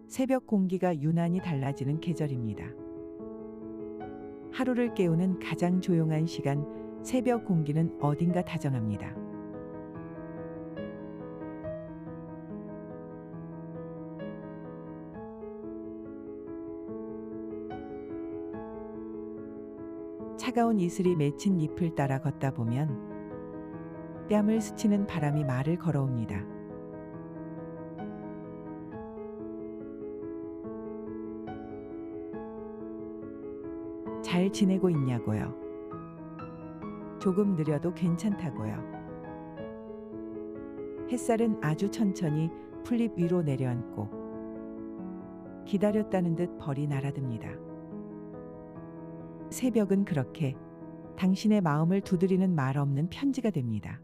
새벽 공기가 유난히 달라지는 계절입니다. 하루를 깨우는 가장 조용한 시간, 새벽 공기는 어딘가 다정합니다. 차가운 이슬이 맺힌 잎을 따라 걷다 보면 뺨을 스치는 바람이 말을 걸어옵니다. 잘 지내고 있냐고요? 조금 느려도 괜찮다고요. 햇살은 아주 천천히 풀잎 위로 내려앉고 기다렸다는 듯 벌이 날아듭니다. 새벽은 그렇게 당신의 마음을 두드리는 말 없는 편지가 됩니다.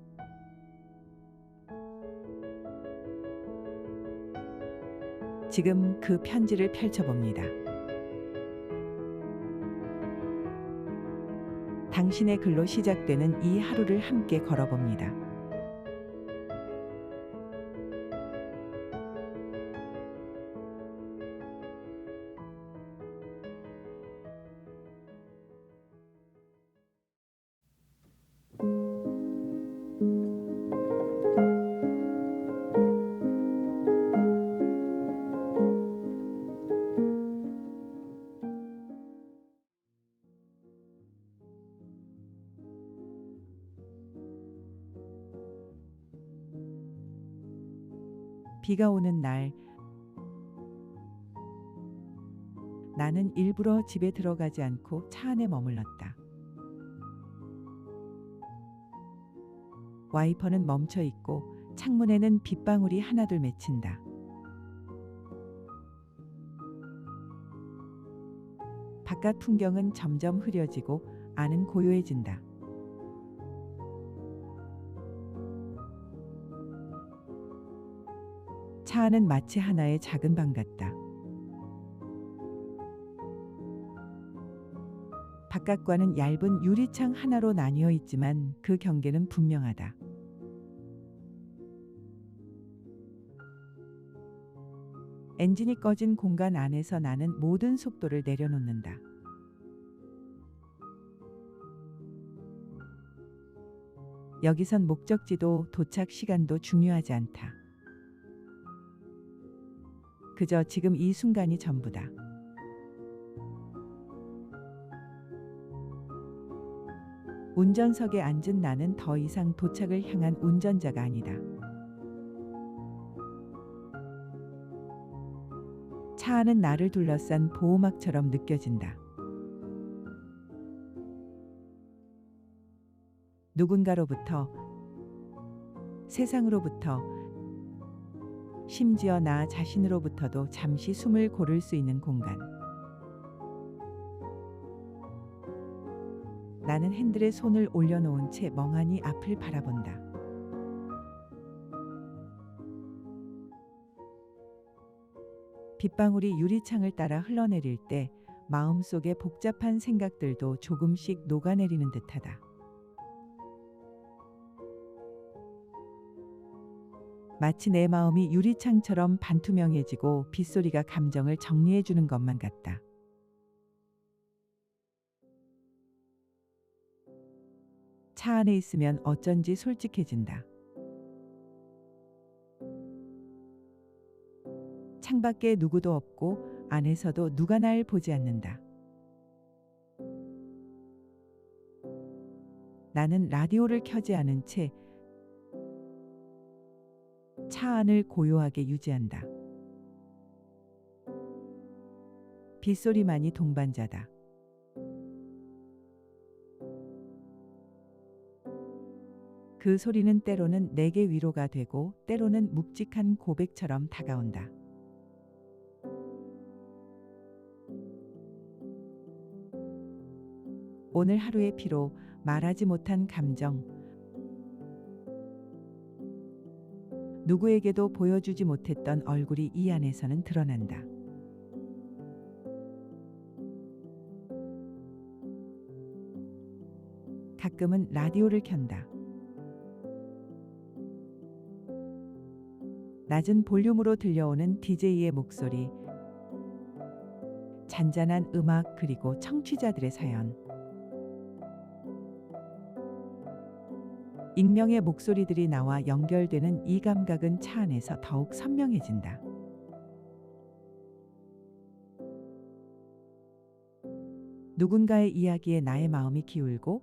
지금 그 편지를 펼쳐봅니다. 당신의 글로 시작되는 이 하루를 함께 걸어봅니다. 비가 오는 날, 나는 일부러 집에 들어가지 않고 차 안에 머물렀다. 와이퍼는 멈춰 있고 창문에는 빗방울이 하나둘 맺힌다. 바깥 풍경은 점점 흐려지고 안은 고요해진다. 차 안은 마치 하나의 작은 방 같다. 바깥과는 얇은 유리창 하나로 나뉘어 있지만 그 경계는 분명하다. 엔진이 꺼진 공간 안에서 나는 모든 속도를 내려놓는다. 여기선 목적지도 도착 시간도 중요하지 않다. 그저 지금 이 순간이 전부다. 운전석에 앉은 나는 더 이상 도착을 향한 운전자가 아니다. 차 안은 나를 둘러싼 보호막처럼 느껴진다. 누군가로부터, 세상으로부터, 심지어 나 자신으로부터도 잠시 숨을 고를 수 있는 공간. 나는 핸들에 손을 올려놓은 채 멍하니 앞을 바라본다. 빗방울이 유리창을 따라 흘러내릴 때 마음속의 복잡한 생각들도 조금씩 녹아내리는 듯하다. 마치 내 마음이 유리창처럼 반투명해지고 빗소리가 감정을 정리해주는 것만 같다. 차 안에 있으면 어쩐지 솔직해진다. 창밖에 누구도 없고 안에서도 누가 날 보지 않는다. 나는 라디오를 켜지 않은 채 차 안을 고요하게 유지한다. 빗소리만이 동반자다. 그 소리는 때로는 내게 위로가 되고 때로는 묵직한 고백처럼 다가온다. 오늘 하루의 피로, 말하지 못한 감정, 누구에게도 보여주지 못했던 얼굴이 이 안에서는 드러난다. 가끔은 라디오를 켠다. 낮은 볼륨으로 들려오는 DJ의 목소리, 잔잔한 음악 그리고 청취자들의 사연. 익명의 목소리들이 나와 연결되는 이 감각은 차 안에서 더욱 선명해진다. 누군가의 이야기에 나의 마음이 기울고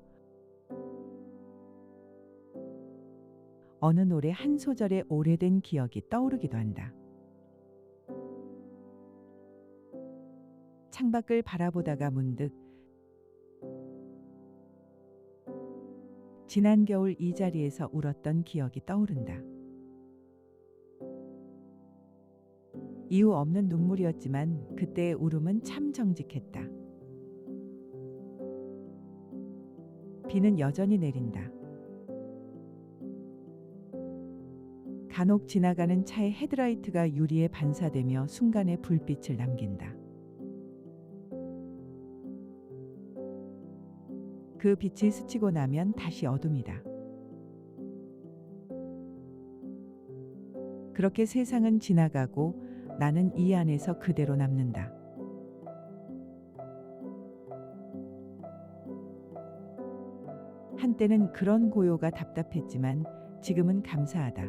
어느 노래 한 소절의 오래된 기억이 떠오르기도 한다. 창밖을 바라보다가 문득 지난 겨울 이 자리에서 울었던 기억이 떠오른다. 이유 없는 눈물이었지만 그때의 울음은 참 정직했다. 비는 여전히 내린다. 간혹 지나가는 차의 헤드라이트가 유리에 반사되며 순간의 불빛을 남긴다. 그 빛이 스치고 나면 다시 어둠이다. 그렇게 세상은 지나가고 나는 이 안에서 그대로 남는다. 한때는 그런 고요가 답답했지만 지금은 감사하다.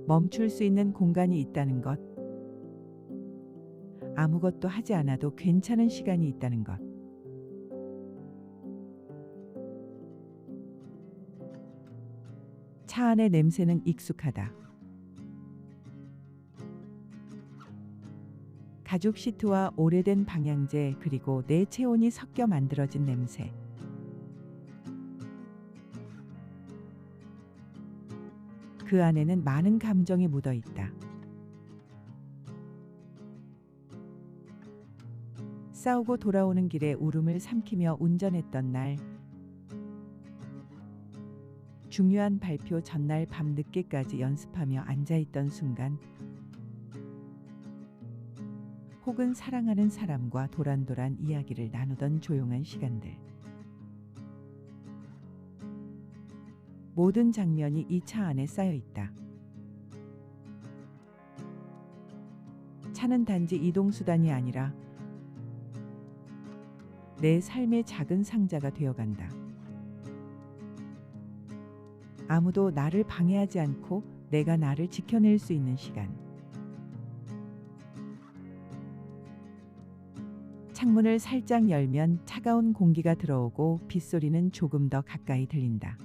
멈출 수 있는 공간이 있다는 것, 아무것도 하지 않아도 괜찮은 시간이 있다는 것. 차 안의 냄새는 익숙하다. 가죽 시트와 오래된 방향제 그리고 내 체온이 섞여 만들어진 냄새. 그 안에는 많은 감정이 묻어 있다. 싸우고 돌아오는 길에 울음을 삼키며 운전했던 날, 중요한 발표 전날 밤 늦게까지 연습하며 앉아있던 순간, 혹은 사랑하는 사람과 도란도란 이야기를 나누던 조용한 시간들. 모든 장면이 이 차 안에 쌓여 있다. 차는 단지 이동수단이 아니라 내 삶의 작은 상자가 되어간다. 아무도 나를 방해하지 않고 내가 나를 지켜낼 수 있는 시간. 창문을 살짝 열면 차가운 공기가 들어오고 빗소리는 조금 더 가까이 들린다.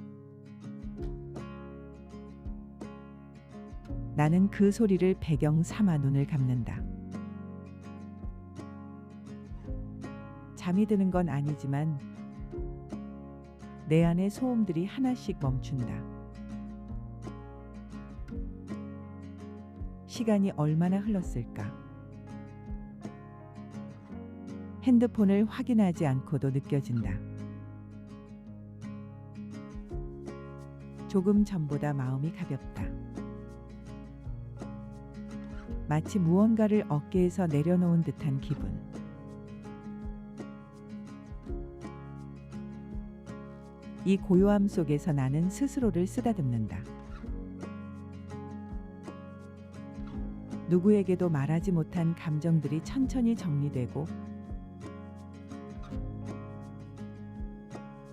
나는 그 소리를 배경 삼아 눈을 감는다. 잠이 드는 건 아니지만 내 안의 소음들이 하나씩 멈춘다. 시간이 얼마나 흘렀을까? 핸드폰을 확인하지 않고도 느껴진다. 조금 전보다 마음이 가볍다. 마치 무언가를 어깨에서 내려놓은 듯한 기분. 이 고요함 속에서 나는 스스로를 쓰다듬는다. 누구에게도 말하지 못한 감정들이 천천히 정리되고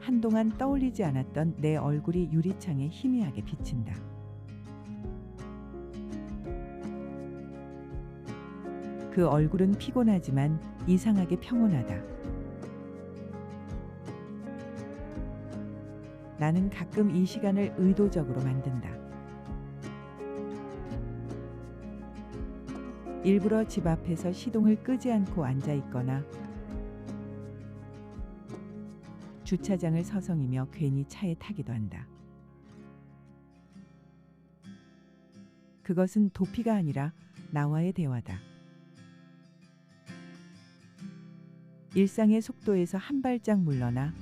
한동안 떠올리지 않았던 내 얼굴이 유리창에 희미하게 비친다. 그 얼굴은 피곤하지만 이상하게 평온하다. 나는 가끔 이 시간을 의도적으로 만든다. 일부러 집 앞에서 시동을 끄지 않고 앉아 있거나 주차장을 서성이며 괜히 차에 타기도 한다. 그것은 도피가 아니라 나와의 대화다. 일상의 속도에서 한 발짝 물러나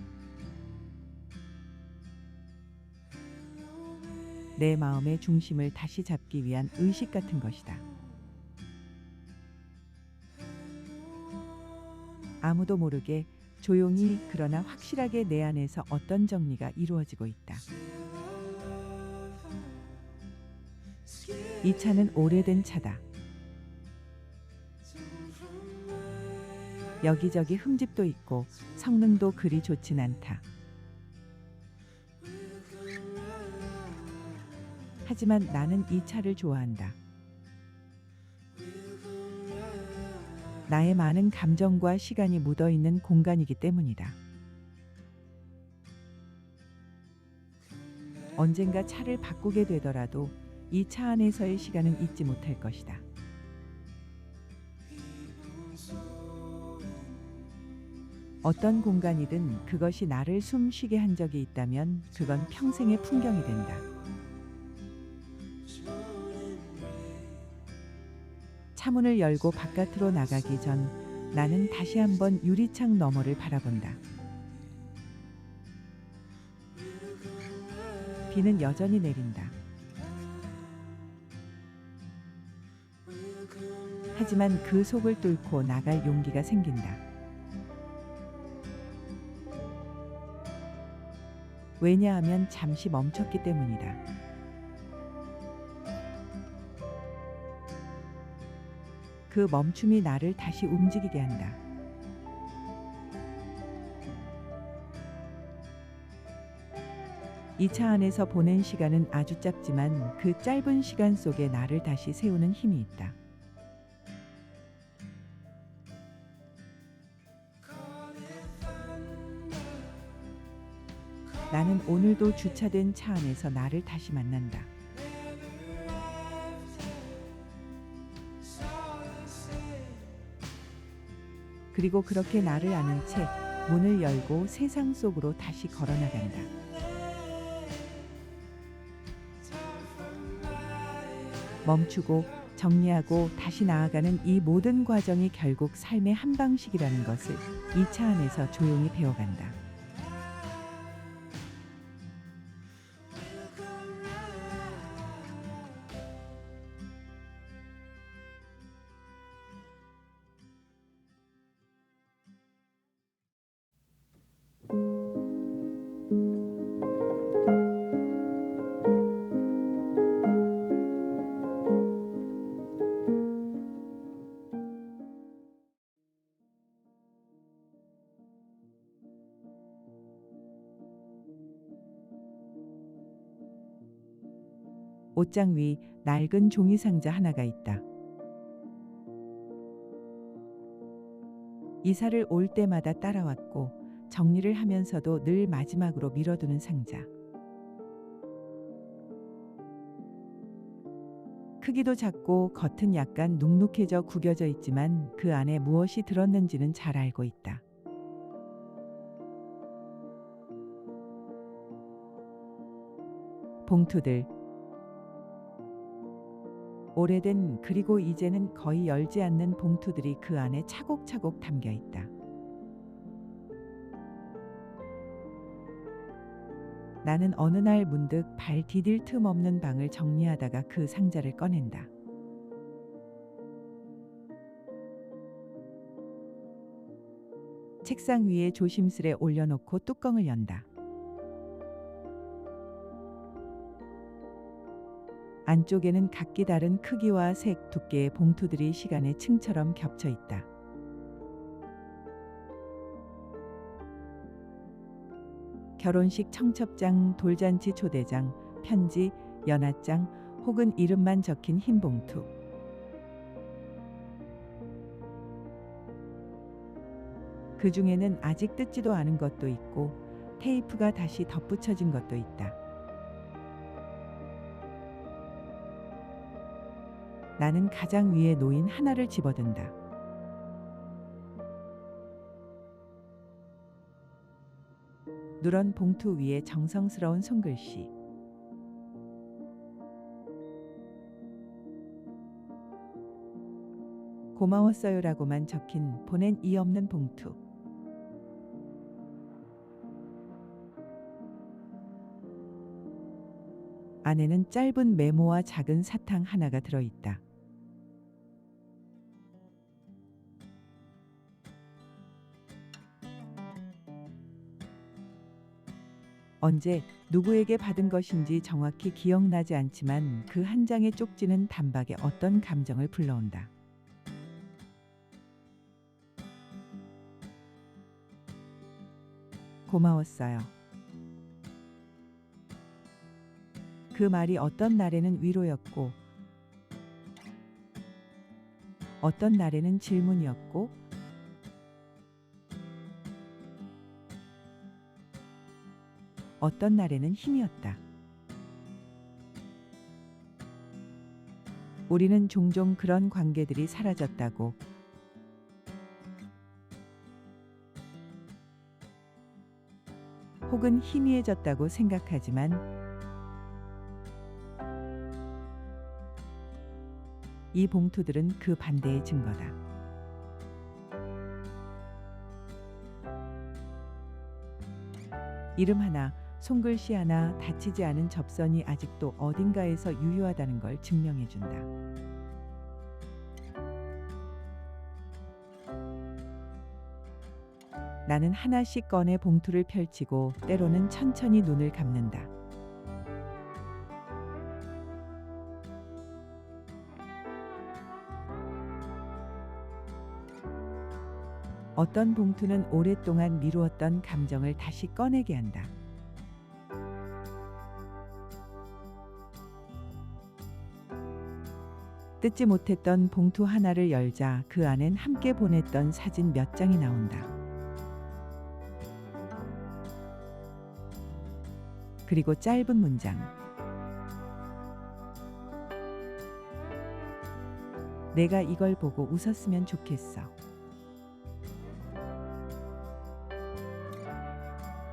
내 마음의 중심을 다시 잡기 위한 의식 같은 것이다. 아무도 모르게 조용히 그러나 확실하게 내 안에서 어떤 정리가 이루어지고 있다. 이 차는 오래된 차다. 여기저기 흠집도 있고 성능도 그리 좋진 않다. 하지만 나는 이 차를 좋아한다. 나의 많은 감정과 시간이 묻어있는 공간이기 때문이다. 언젠가 차를 바꾸게 되더라도 이 차 안에서의 시간은 잊지 못할 것이다. 어떤 공간이든 그것이 나를 숨 쉬게 한 적이 있다면 그건 평생의 풍경이 된다. 차문을 열고 바깥으로 나가기 전 나는 다시 한번 유리창 너머를 바라본다. 비는 여전히 내린다. 하지만 그 속을 뚫고 나갈 용기가 생긴다. 왜냐하면 잠시 멈췄기 때문이다. 그 멈춤이 나를 다시 움직이게 한다. 이 차 안에서 보낸 시간은 아주 짧지만 그 짧은 시간 속에 나를 다시 세우는 힘이 있다. 나는 오늘도 주차된 차 안에서 나를 다시 만난다. 그리고 그렇게 나를 아는 채 문을 열고 세상 속으로 다시 걸어나간다. 멈추고 정리하고 다시 나아가는 이 모든 과정이 결국 삶의 한 방식이라는 것을 이 차 안에서 조용히 배워간다. 옷장 위 낡은 종이 상자 하나가 있다. 이사를 올 때마다 따라왔고 정리를 하면서도 늘 마지막으로 밀어두는 상자. 크기도 작고 겉은 약간 눅눅해져 구겨져 있지만 그 안에 무엇이 들었는지는 잘 알고 있다. 봉투들. 오래된 그리고 이제는 거의 열지 않는 봉투들이 그 안에 차곡차곡 담겨 있다. 나는 어느 날 문득 발 디딜 틈 없는 방을 정리하다가 그 상자를 꺼낸다. 책상 위에 조심스레 올려놓고 뚜껑을 연다. 안쪽에는 각기 다른 크기와 색, 두께의 봉투들이 시간의 층처럼 겹쳐 있다. 결혼식 청첩장, 돌잔치 초대장, 편지, 연하장 혹은 이름만 적힌 흰 봉투. 그 중에는 아직 뜯지도 않은 것도 있고 테이프가 다시 덧붙여진 것도 있다. 나는 가장 위에 놓인 하나를 집어든다. 누런 봉투 위에 정성스러운 손글씨. 고마웠어요라고만 적힌 보낸 이 없는 봉투. 안에는 짧은 메모와 작은 사탕 하나가 들어있다. 언제 누구에게 받은 것인지 정확히 기억나지 않지만 그 한 장의 쪽지는 단박에 어떤 감정을 불러온다. 고마웠어요. 그 말이 어떤 날에는 위로였고 어떤 날에는 질문이었고 어떤 날에는 힘이었다. 우리는 종종 그런 관계들이 사라졌다고, 혹은 희미해졌다고 생각하지만 이 봉투들은 그 반대의 증거다. 이름 하나, 손글씨 하나, 닫히지 않은 접선이 아직도 어딘가에서 유효하다는 걸 증명해준다. 나는 하나씩 꺼내 봉투를 펼치고 때로는 천천히 눈을 감는다. 어떤 봉투는 오랫동안 미루었던 감정을 다시 꺼내게 한다. 뜯지 못했던 봉투 하나를 열자 그 안엔 함께 보냈던 사진 몇 장이 나온다. 그리고 짧은 문장. 내가 이걸 보고 웃었으면 좋겠어.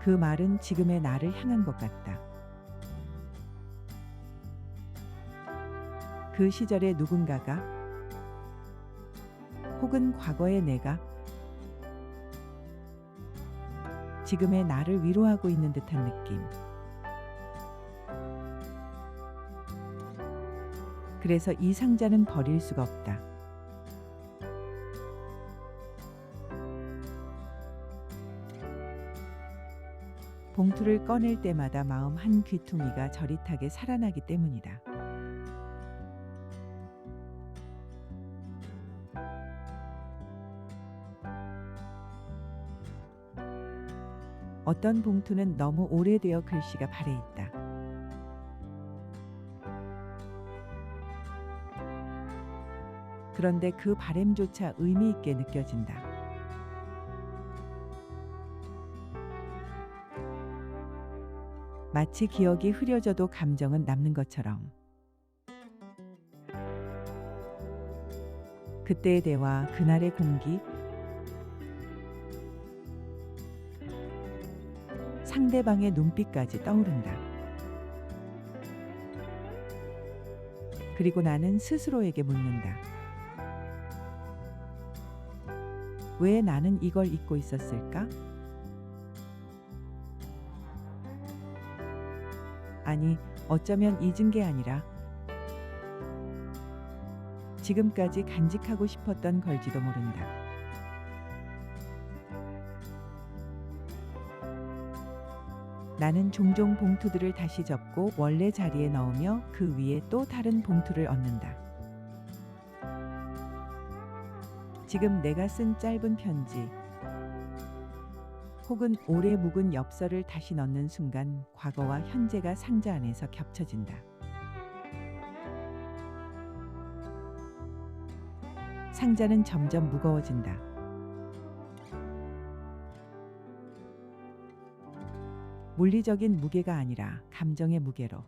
그 말은 지금의 나를 향한 것 같다. 그 시절의 누군가가, 혹은 과거의 내가 지금의 나를 위로하고 있는 듯한 느낌. 그래서 이 상자는 버릴 수가 없다. 봉투를 꺼낼 때마다 마음 한 귀퉁이가 저릿하게 살아나기 때문이다. 어떤 봉투는 너무 오래되어 글씨가 발해 있다. 그런데 그 바램조차 의미 있게 느껴진다. 마치 기억이 흐려져도 감정은 남는 것처럼. 그때의 대화, 그날의 공기, 상대방의 눈빛까지 떠오른다. 그리고 나는 스스로에게 묻는다. 왜 나는 이걸 잊고 있었을까? 아니, 어쩌면 잊은 게 아니라 지금까지 간직하고 싶었던 걸지도 모른다. 나는 종종 봉투들을 다시 접고 원래 자리에 넣으며 그 위에 또 다른 봉투를 얹는다. 지금 내가 쓴 짧은 편지, 혹은 오래 묵은 엽서를 다시 넣는 순간 과거와 현재가 상자 안에서 겹쳐진다. 상자는 점점 무거워진다. 물리적인 무게가 아니라 감정의 무게로.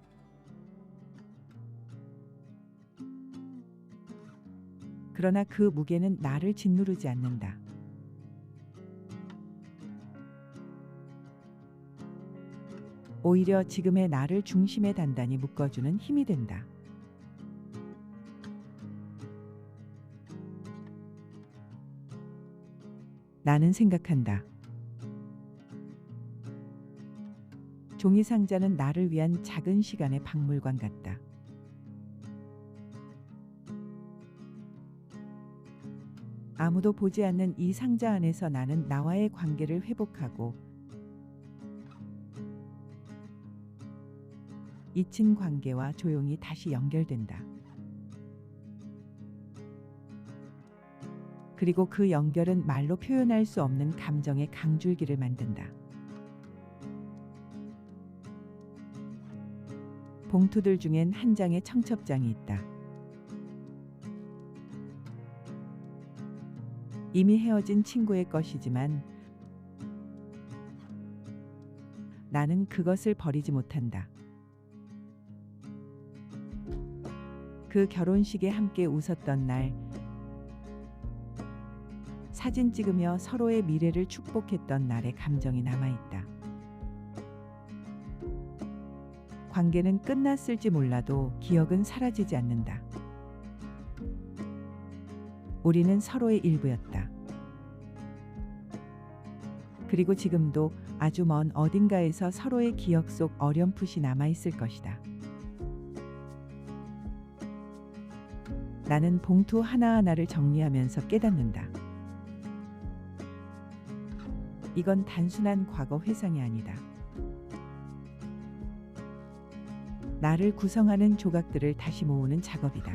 그러나 그 무게는 나를 짓누르지 않는다. 오히려 지금의 나를 중심에 단단히 묶어주는 힘이 된다. 나는 생각한다. 종이 상자는 나를 위한 작은 시간의 박물관 같다. 아무도 보지 않는 이 상자 안에서 나는 나와의 관계를 회복하고 잊힌 관계와 조용히 다시 연결된다. 그리고 그 연결은 말로 표현할 수 없는 감정의 강줄기를 만든다. 봉투들 중엔 한 장의 청첩장이 있다. 이미 헤어진 친구의 것이지만 나는 그것을 버리지 못한다. 그 결혼식에 함께 웃었던 날, 사진 찍으며 서로의 미래를 축복했던 날의 감정이 남아있다. 관계는 끝났을지 몰라도 기억은 사라지지 않는다. 우리는 서로의 일부였다. 그리고 지금도 아주 먼 어딘가에서 서로의 기억 속 어렴풋이 남아있을 것이다. 나는 봉투 하나하나를 정리하면서 깨닫는다. 이건 단순한 과거 회상이 아니다. 나를 구성하는 조각들을 다시 모으는 작업이다.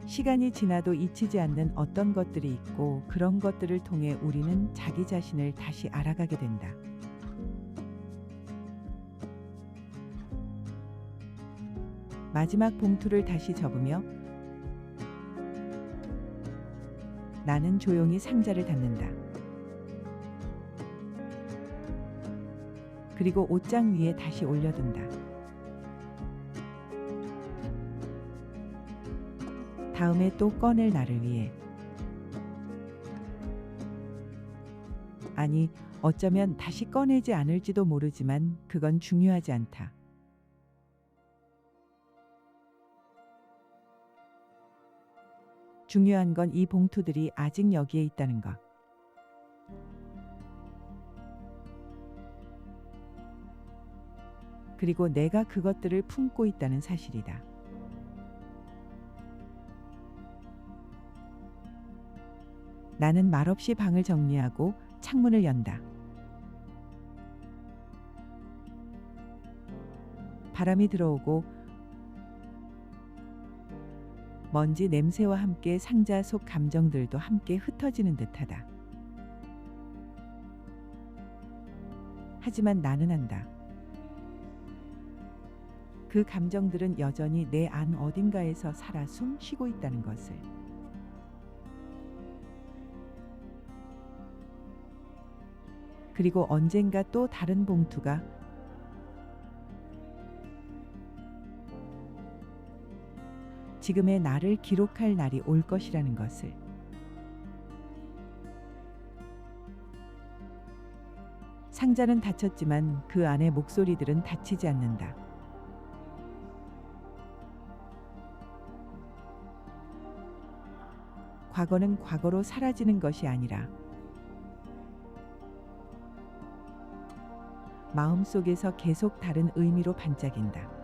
시간이 지나도 잊히지 않는 어떤 것들이 있고 그런 것들을 통해 우리는 자기 자신을 다시 알아가게 된다. 마지막 봉투를 다시 접으며 나는 조용히 상자를 닫는다. 그리고 옷장 위에 다시 올려둔다. 다음에 또 꺼낼 나를 위해. 아니, 어쩌면 다시 꺼내지 않을지도 모르지만 그건 중요하지 않다. 중요한 건 이 봉투들이 아직 여기에 있다는 것. 그리고 내가 그것들을 품고 있다는 사실이다. 나는 말없이 방을 정리하고 창문을 연다. 바람이 들어오고 먼지 냄새와 함께 상자 속 감정들도 함께 흩어지는 듯하다. 하지만 나는 안다. 그 감정들은 여전히 내 안 어딘가에서 살아 숨 쉬고 있다는 것을. 그리고 언젠가 또 다른 봉투가 지금의 나를 기록할 날이 올 것이라는 것을. 상자는 닫혔지만 그 안의 목소리들은 닫히지 않는다. 과거는 과거로 사라지는 것이 아니라 마음속에서 계속 다른 의미로 반짝인다.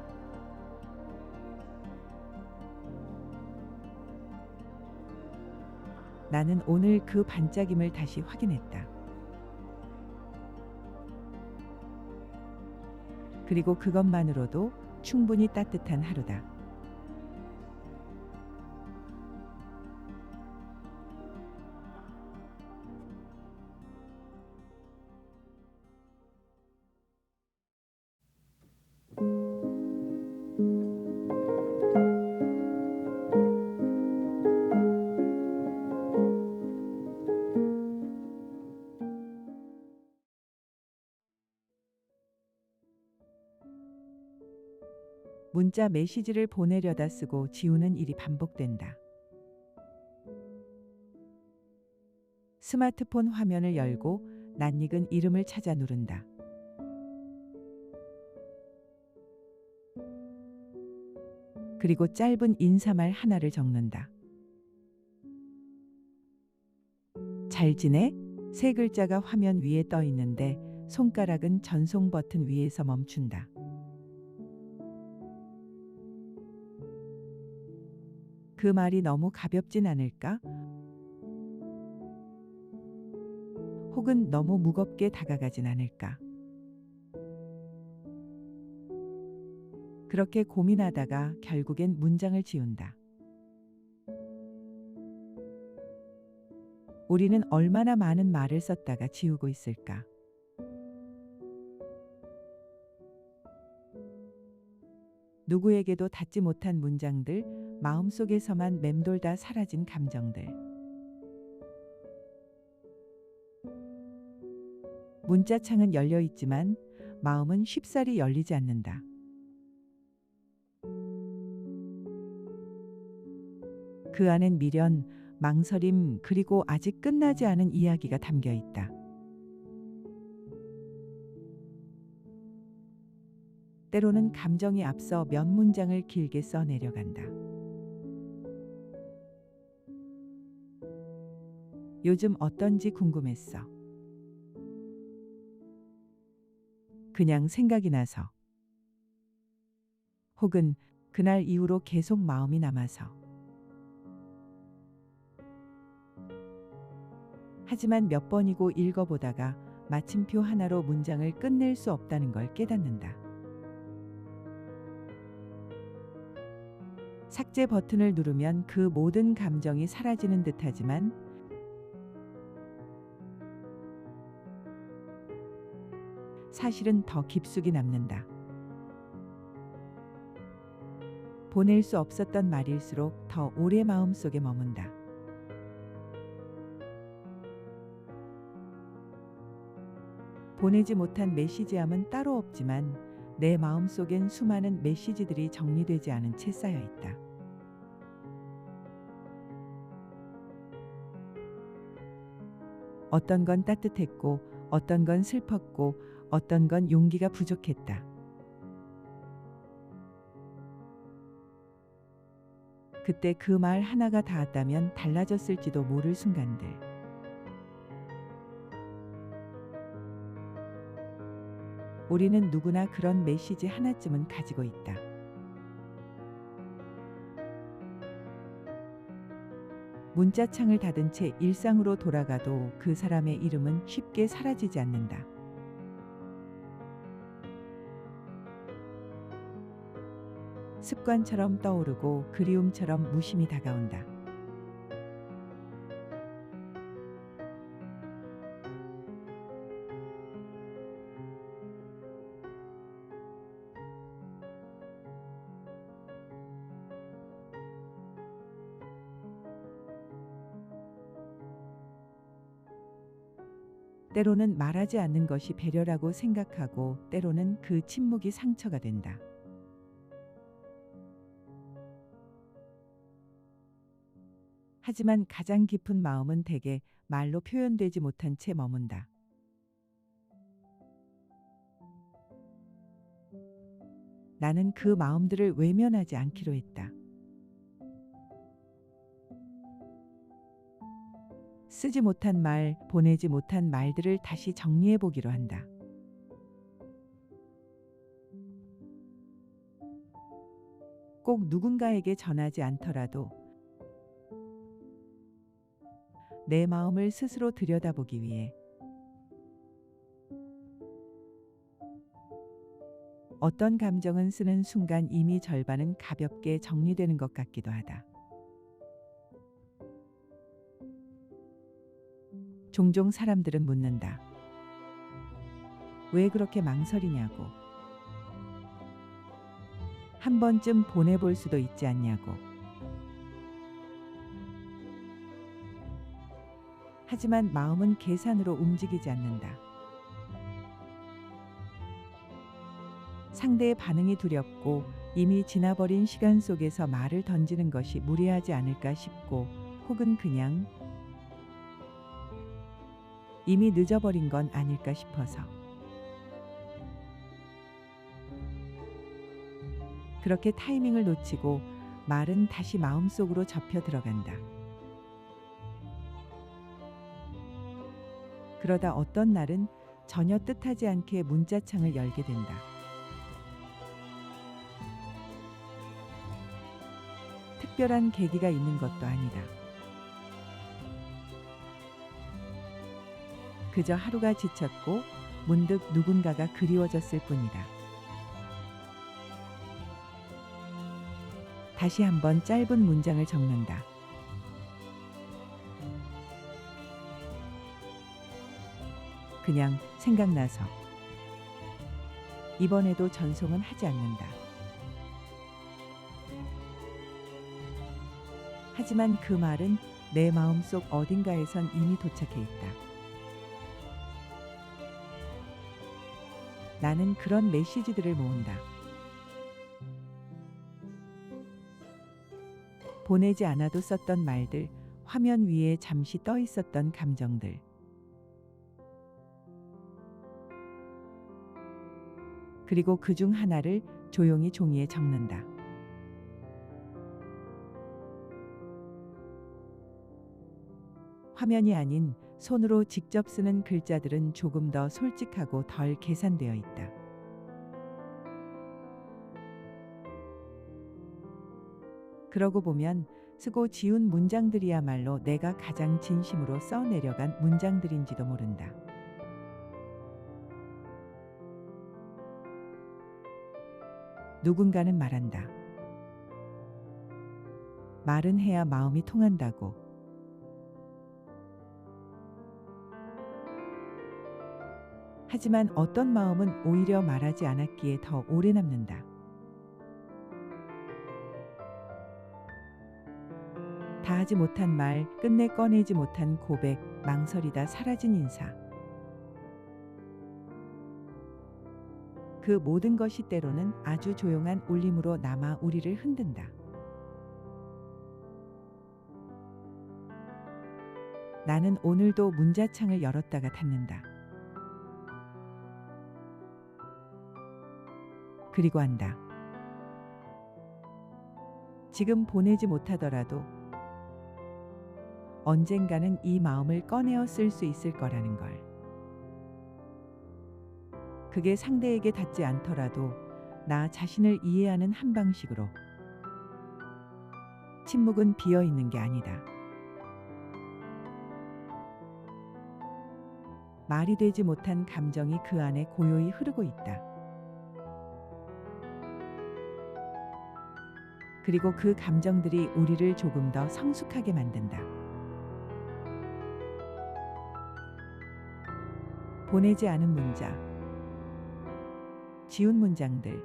나는 오늘 그 반짝임을 다시 확인했다. 그리고 그것만으로도 충분히 따뜻한 하루다. 문자 메시지를 보내려다 쓰고 지우는 일이 반복된다. 스마트폰 화면을 열고 낯익은 이름을 찾아 누른다. 그리고 짧은 인사말 하나를 적는다. 잘 지내? 세 글자가 화면 위에 떠 있는데 손가락은 전송 버튼 위에서 멈춘다. 그 말이 너무 가볍진 않을까? 혹은 너무 무겁게 다가가진 않을까? 그렇게 고민하다가 결국엔 문장을 지운다. 우리는 얼마나 많은 말을 썼다가 지우고 있을까? 누구에게도 닿지 못한 문장들, 마음속에서만 맴돌다 사라진 감정들. 문자창은 열려 있지만 마음은 쉽사리 열리지 않는다. 그 안엔 미련, 망설임, 그리고 아직 끝나지 않은 이야기가 담겨 있다. 때로는 감정이 앞서 몇 문장을 길게 써 내려간다. 요즘 어떤지 궁금했어. 그냥 생각이 나서. 혹은 그날 이후로 계속 마음이 남아서. 하지만 몇 번이고 읽어보다가 마침표 하나로 문장을 끝낼 수 없다는 걸 깨닫는다. 삭제 버튼을 누르면 그 모든 감정이 사라지는 듯하지만 사실은 더 깊숙이 남는다. 보낼 수 없었던 말일수록 더 오래 마음속에 머문다. 보내지 못한 메시지함은 따로 없지만 내 마음속엔 수많은 메시지들이 정리되지 않은 채 쌓여 있다. 어떤 건 따뜻했고, 어떤 건 슬펐고, 어떤 건 용기가 부족했다. 그때 그 말 하나가 닿았다면 달라졌을지도 모를 순간들. 우리는 누구나 그런 메시지 하나쯤은 가지고 있다. 문자창을 닫은 채 일상으로 돌아가도 그 사람의 이름은 쉽게 사라지지 않는다. 습관처럼 떠오르고 그리움처럼 무심히 다가온다. 때로는 말하지 않는 것이 배려라고 생각하고 때로는 그 침묵이 상처가 된다. 하지만 가장 깊은 마음은 대개 말로 표현되지 못한 채 머문다. 나는 그 마음들을 외면하지 않기로 했다. 쓰지 못한 말, 보내지 못한 말들을 다시 정리해 보기로 한다. 꼭 누군가에게 전하지 않더라도 내 마음을 스스로 들여다보기 위해 어떤 감정은 쓰는 순간 이미 절반은 가볍게 정리되는 것 같기도 하다. 종종 사람들은 묻는다. 왜 그렇게 망설이냐고. 한 번쯤 보내볼 수도 있지 않냐고. 하지만 마음은 계산으로 움직이지 않는다. 상대의 반응이 두렵고 이미 지나버린 시간 속에서 말을 던지는 것이 무례하지 않을까 싶고 혹은 그냥 이미 늦어버린 건 아닐까 싶어서. 그렇게 타이밍을 놓치고 말은 다시 마음속으로 접혀 들어간다. 그러다 어떤 날은 전혀 뜻하지 않게 문자창을 열게 된다. 특별한 계기가 있는 것도 아니다. 그저 하루가 지쳤고 문득 누군가가 그리워졌을 뿐이다. 다시 한번 짧은 문장을 적는다. 그냥 생각나서. 이번에도 전송은 하지 않는다. 하지만 그 말은 내 마음속 어딘가에선 이미 도착해 있다. 나는 그런 메시지들을 모은다. 보내지 않아도 썼던 말들, 화면 위에 잠시 떠 있었던 감정들. 그리고 그중 하나를 조용히 종이에 적는다. 화면이 아닌 손으로 직접 쓰는 글자들은 조금 더 솔직하고 덜 계산되어 있다. 그러고 보면 쓰고 지운 문장들이야말로 내가 가장 진심으로 써내려간 문장들인지도 모른다. 누군가는 말한다. 말은 해야 마음이 통한다고. 하지만 어떤 마음은 오히려 말하지 않았기에 더 오래 남는다. 다 하지 못한 말, 끝내 꺼내지 못한 고백, 망설이다 사라진 인사. 그 모든 것이 때로는 아주 조용한 울림으로 남아 우리를 흔든다. 나는 오늘도 문자창을 열었다가 닫는다. 그리고 한다. 지금 보내지 못하더라도 언젠가는 이 마음을 꺼내어 쓸 수 있을 거라는 걸. 그게 상대에게 닿지 않더라도 나 자신을 이해하는 한 방식으로. 침묵은 비어 있는 게 아니다. 말이 되지 못한 감정이 그 안에 고요히 흐르고 있다. 그리고 그 감정들이 우리를 조금 더 성숙하게 만든다. 보내지 않은 문자, 지운 문장들,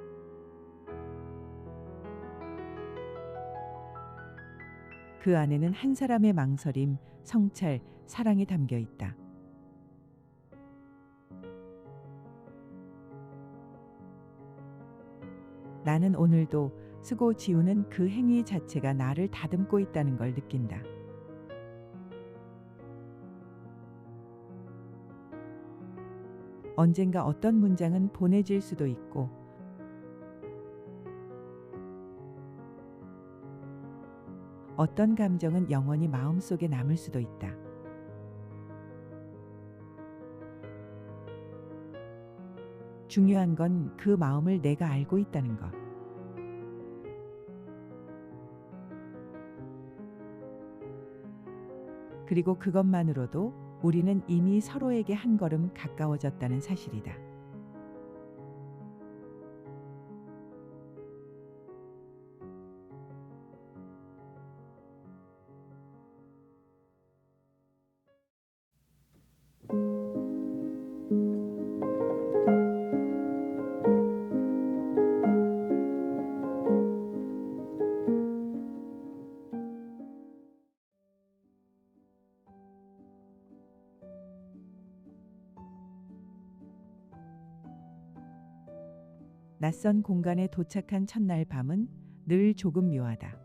그 안에는 한 사람의 망설임, 성찰, 사랑이 담겨 있다. 나는 오늘도 쓰고 지우는 그 행위 자체가 나를 다듬고 있다는 걸 느낀다. 언젠가 어떤 문장은 보내질 수도 있고 어떤 감정은 영원히 마음속에 남을 수도 있다. 중요한 건 그 마음을 내가 알고 있다는 것. 그리고 그것만으로도 우리는 이미 서로에게 한 걸음 가까워졌다는 사실이다. 낯선 공간에 도착한 첫날 밤은 늘 조금 묘하다.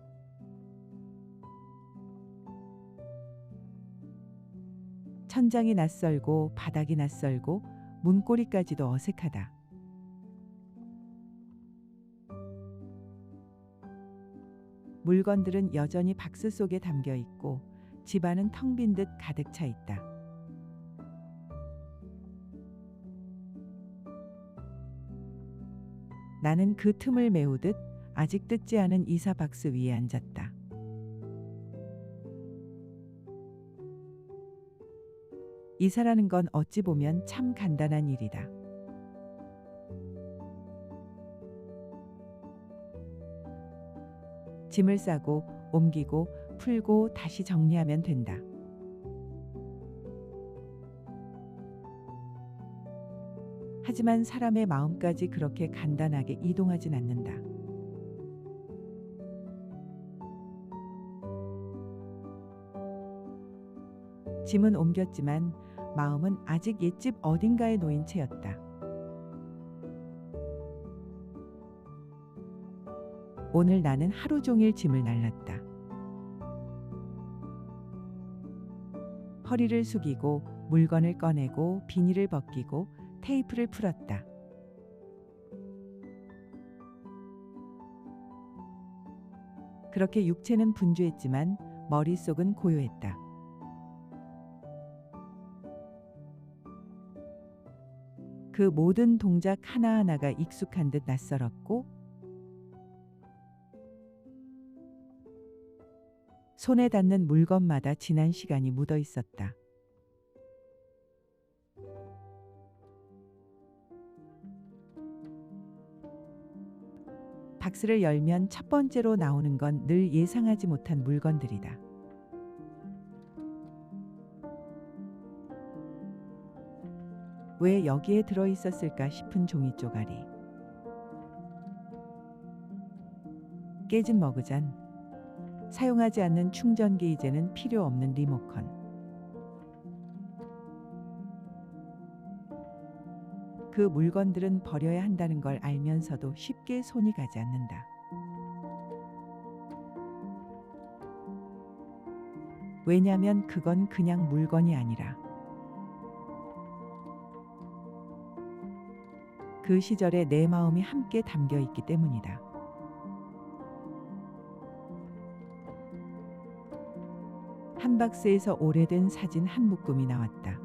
천장이 낯설고 바닥이 낯설고 문고리까지도 어색하다. 물건들은 여전히 박스 속에 담겨 있고 집안은 텅 빈 듯 가득 차 있다. 나는 그 틈을 메우듯 아직 뜯지 않은 이사 박스 위에 앉았다. 이사라는 건 어찌 보면 참 간단한 일이다. 짐을 싸고 옮기고 풀고 다시 정리하면 된다. 하지만 사람의 마음까지 그렇게 간단하게 이동하진 않는다. 짐은 옮겼지만 마음은 아직 옛집 어딘가에 놓인 채였다. 오늘 나는 하루 종일 짐을 날랐다. 허리를 숙이고 물건을 꺼내고 비닐을 벗기고 테이프를 풀었다. 그렇게 육체는 분주했지만 머릿속은 고요했다. 그 모든 동작 하나하나가 익숙한 듯 낯설었고 손에 닿는 물건마다 지난 시간이 묻어 있었다. 박스를 열면 첫 번째로 나오는 건 늘 예상하지 못한 물건들이다. 왜 여기에 들어 있었을까 싶은 종이 쪼가리. 깨진 머그잔. 사용하지 않는 충전기, 이제는 필요 없는 리모컨. 그 물건들은 버려야 한다는 걸 알면서도 쉽게 손이 가지 않는다. 왜냐면 그건 그냥 물건이 아니라 그 시절에 내 마음이 함께 담겨 있기 때문이다. 한 박스에서 오래된 사진 한 묶음이 나왔다.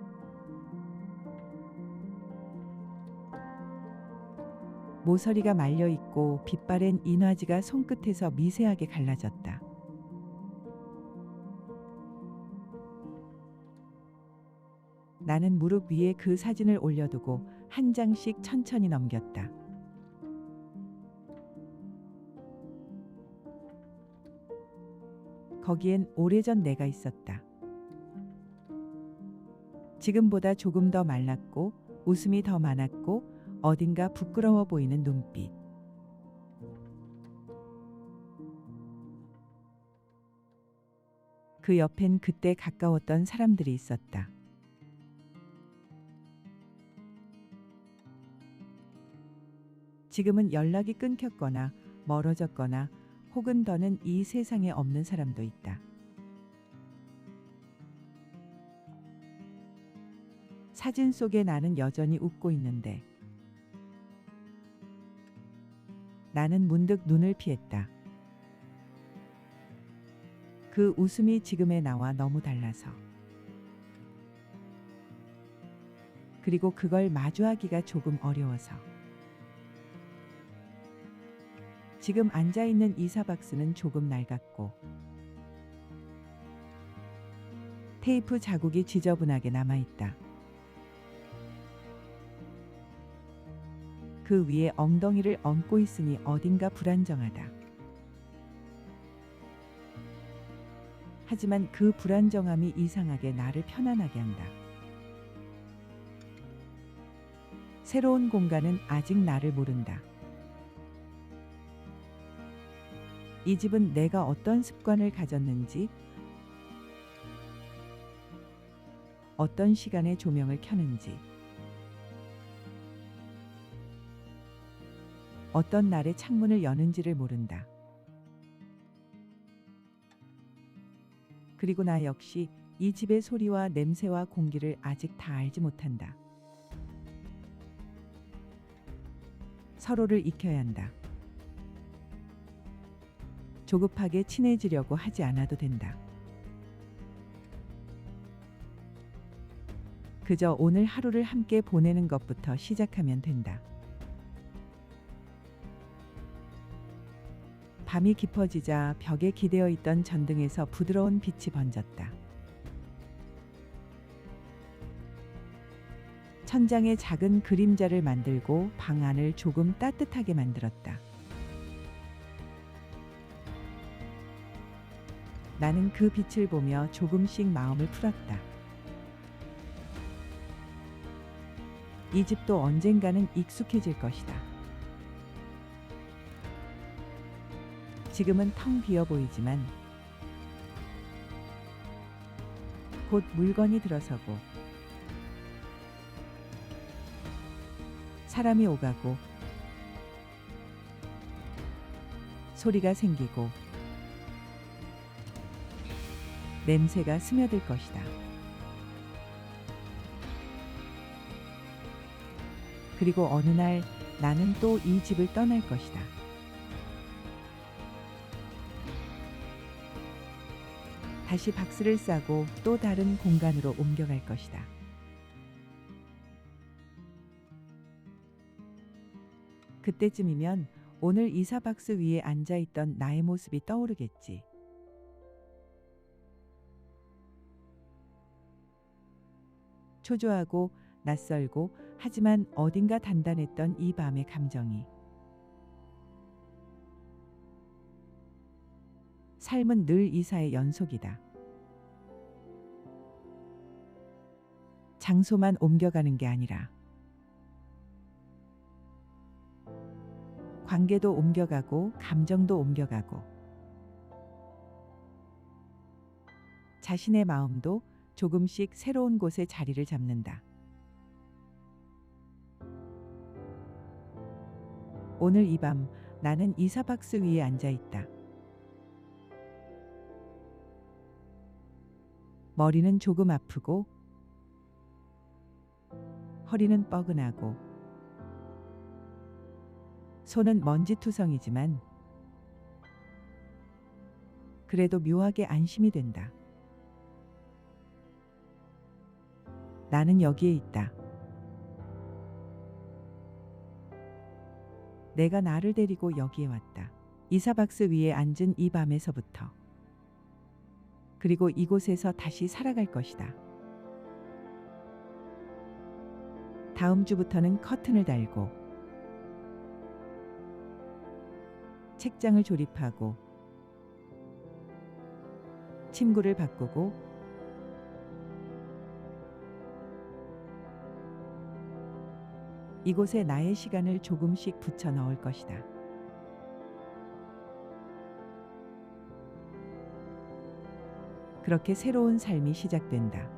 모서리가 말려 있고 빛바랜 인화지가 손끝에서 미세하게 갈라졌다. 나는 무릎 위에 그 사진을 올려두고 한 장씩 천천히 넘겼다. 거기엔 오래전 내가 있었다. 지금보다 조금 더 말랐고 웃음이 더 많았고 어딘가 부끄러워 보이는 눈빛. 그 옆엔 그때 가까웠던 사람들이 있었다. 지금은 연락이 끊겼거나 멀어졌거나 혹은 더는 이 세상에 없는 사람도 있다. 사진 속에 나는 여전히 웃고 있는데 나는 문득 눈을 피했다. 그 웃음이 지금의 나와 너무 달라서. 그리고 그걸 마주하기가 조금 어려워서. 지금 앉아있는 이사박스는 조금 낡았고 테이프 자국이 지저분하게 남아있다. 그 위에 엉덩이를 얹고 있으니 어딘가 불안정하다. 하지만 그 불안정함이 이상하게 나를 편안하게 한다. 새로운 공간은 아직 나를 모른다. 이 집은 내가 어떤 습관을 가졌는지, 어떤 시간에 조명을 켜는지, 어떤 날에 창문을 여는지를 모른다. 그리고 나 역시 이 집의 소리와 냄새와 공기를 아직 다 알지 못한다. 서로를 익혀야 한다. 조급하게 친해지려고 하지 않아도 된다. 그저 오늘 하루를 함께 보내는 것부터 시작하면 된다. 밤이 깊어지자 벽에 기대어 있던 전등에서 부드러운 빛이 번졌다. 천장에 작은 그림자를 만들고 방 안을 조금 따뜻하게 만들었다. 나는 그 빛을 보며 조금씩 마음을 풀었다. 이 집도 언젠가는 익숙해질 것이다. 지금은 텅 비어 보이지만 곧 물건이 들어서고 사람이 오가고 소리가 생기고 냄새가 스며들 것이다. 그리고 어느 날 나는 또 이 집을 떠날 것이다. 다시 박스를 싸고 또 다른 공간으로 옮겨갈 것이다. 그때쯤이면 오늘 이사 박스 위에 앉아 있던 나의 모습이 떠오르겠지. 초조하고 낯설고 하지만 어딘가 단단했던 이 밤의 감정이. 삶은 늘 이사의 연속이다. 장소만 옮겨가는 게 아니라 관계도 옮겨가고 감정도 옮겨가고 자신의 마음도 조금씩 새로운 곳에 자리를 잡는다. 오늘 이 밤 나는 이사 박스 위에 앉아 있다. 머리는 조금 아프고 허리는 뻐근하고 손은 먼지투성이지만 그래도 묘하게 안심이 된다. 나는 여기에 있다. 내가 나를 데리고 여기에 왔다. 이사박스 위에 앉은 이 밤에서부터. 그리고 이곳에서 다시 살아갈 것이다. 다음 주부터는 커튼을 달고 책장을 조립하고 침구를 바꾸고 이곳에 나의 시간을 조금씩 붙여 넣을 것이다. 그렇게 새로운 삶이 시작된다.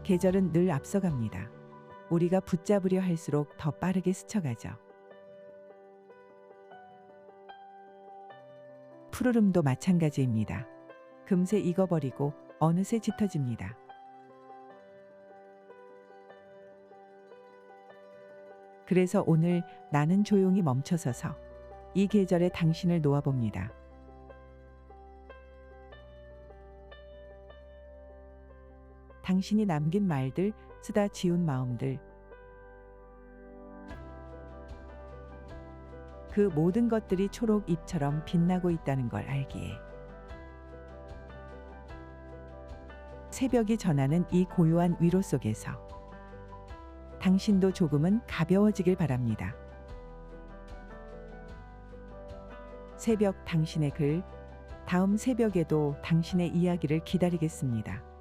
계절은 늘 앞서갑니다. 우리가 붙잡으려 할수록 더 빠르게 스쳐가죠. 푸르름도 마찬가지입니다. 금세 익어버리고 어느새 짙어집니다. 그래서 오늘 나는 조용히 멈춰서서 이 계절에 당신을 놓아봅니다. 당신이 남긴 말들, 쓰다 지운 마음들, 그 모든 것들이 초록 잎처럼 빛나고 있다는 걸 알기에 새벽이 전하는 이 고요한 위로 속에서 당신도 조금은 가벼워지길 바랍니다. 새벽 당신의 글, 다음 새벽에도 당신의 이야기를 기다리겠습니다.